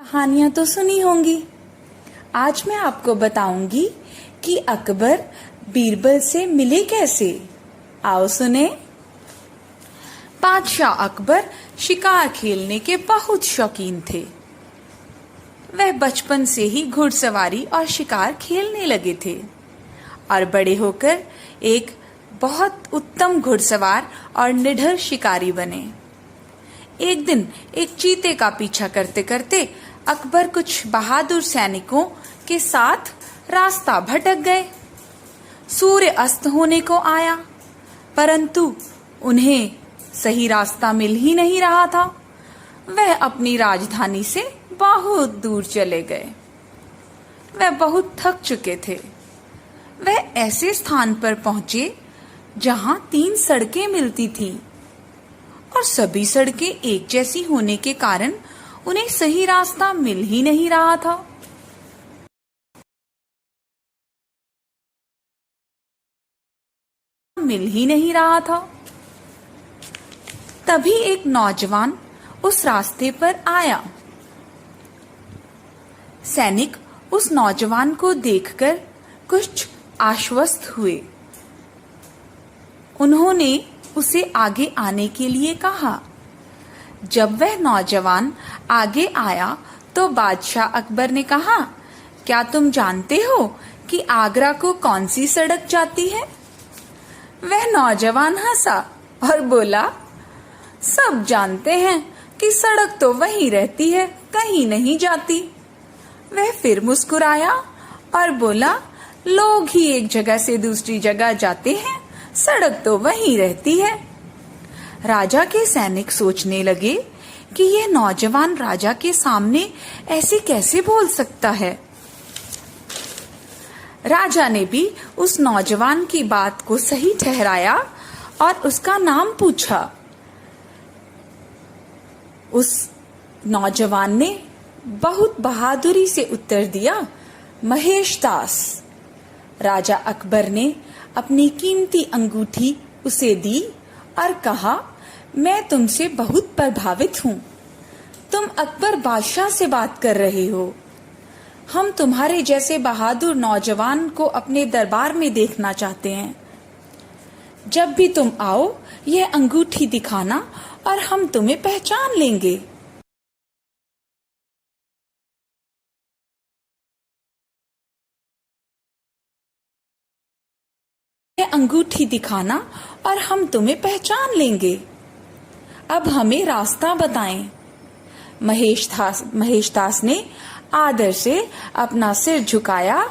कहानियां तो सुनी होंगी। आज मैं आपको बताऊंगी कि अकबर बीरबल से मिले कैसे। आओ सुने। बादशाह अकबर शिकार खेलने के बहुत शौकीन थे। वह बचपन से ही घुड़सवारी और शिकार खेलने लगे थे और बड़े होकर एक बहुत उत्तम घुड़सवार और निडर शिकारी बने। एक दिन एक चीते का पीछा करते करते अकबर कुछ बहादुर सैनिकों के साथ रास्ता भटक गए। सूर्य अस्त होने को आया, परंतु उन्हें सही रास्ता मिल ही नहीं रहा था। वह अपनी राजधानी से बहुत दूर चले गए। वह बहुत थक चुके थे। वह ऐसे स्थान पर पहुंचे जहां 3 सड़कें मिलती थीं और सभी सड़कें एक जैसी होने के कारण उन्हें सही रास्ता मिल ही नहीं रहा था। तभी एक नौजवान उस रास्ते पर आया। सैनिक उस नौजवान को देखकर कुछ आश्वस्त हुए। उन्होंने उसे आगे आने के लिए कहा। जब वह नौजवान आगे आया तो बादशाह अकबर ने कहा, क्या तुम जानते हो कि आगरा को कौन सी सड़क जाती है? वह नौजवान हंसा और बोला, सब जानते हैं कि सड़क तो वहीं रहती है, कहीं नहीं जाती। वह फिर मुस्कुराया और बोला, लोग ही एक जगह से दूसरी जगह जाते हैं, सड़क तो वहीं रहती है। राजा के सैनिक सोचने लगे कि यह नौजवान राजा के सामने ऐसे कैसे बोल सकता है। राजा ने भी उस नौजवान की बात को सही ठहराया और उसका नाम पूछा। उस नौजवान ने बहुत बहादुरी से उत्तर दिया, महेश दास। राजा अकबर ने अपनी कीमती अंगूठी उसे दी और कहा, मैं तुमसे बहुत प्रभावित हूँ। तुम अकबर बादशाह से बात कर रहे हो। हम तुम्हारे जैसे बहादुर नौजवान को अपने दरबार में देखना चाहते हैं। जब भी तुम आओ यह अंगूठी दिखाना और हम तुम्हें पहचान लेंगे। अंगूठी दिखाना और हम तुम्हें पहचान लेंगे। अब हमें रास्ता बताएं। महेश दास ने आदर से अपना सिर झुकाया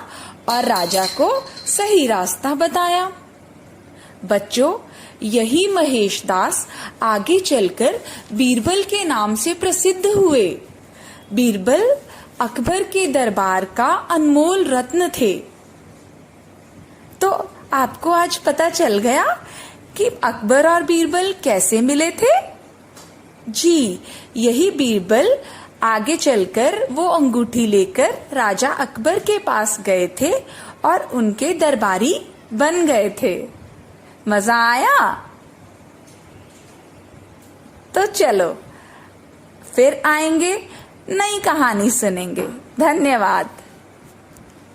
और राजा को सही रास्ता बताया। बच्चों, यही महेश दास आगे चलकर बीरबल के नाम से प्रसिद्ध हुए। बीरबल अकबर के दरबार का अनमोल रत्न थे। तो आपको आज पता चल गया कि अकबर और बीरबल कैसे मिले थे। जी, यही बीरबल आगे चलकर वो अंगूठी लेकर राजा अकबर के पास गए थे और उनके दरबारी बन गए थे। मजा आया? तो चलो फिर आएंगे, नई कहानी सुनेंगे। धन्यवाद।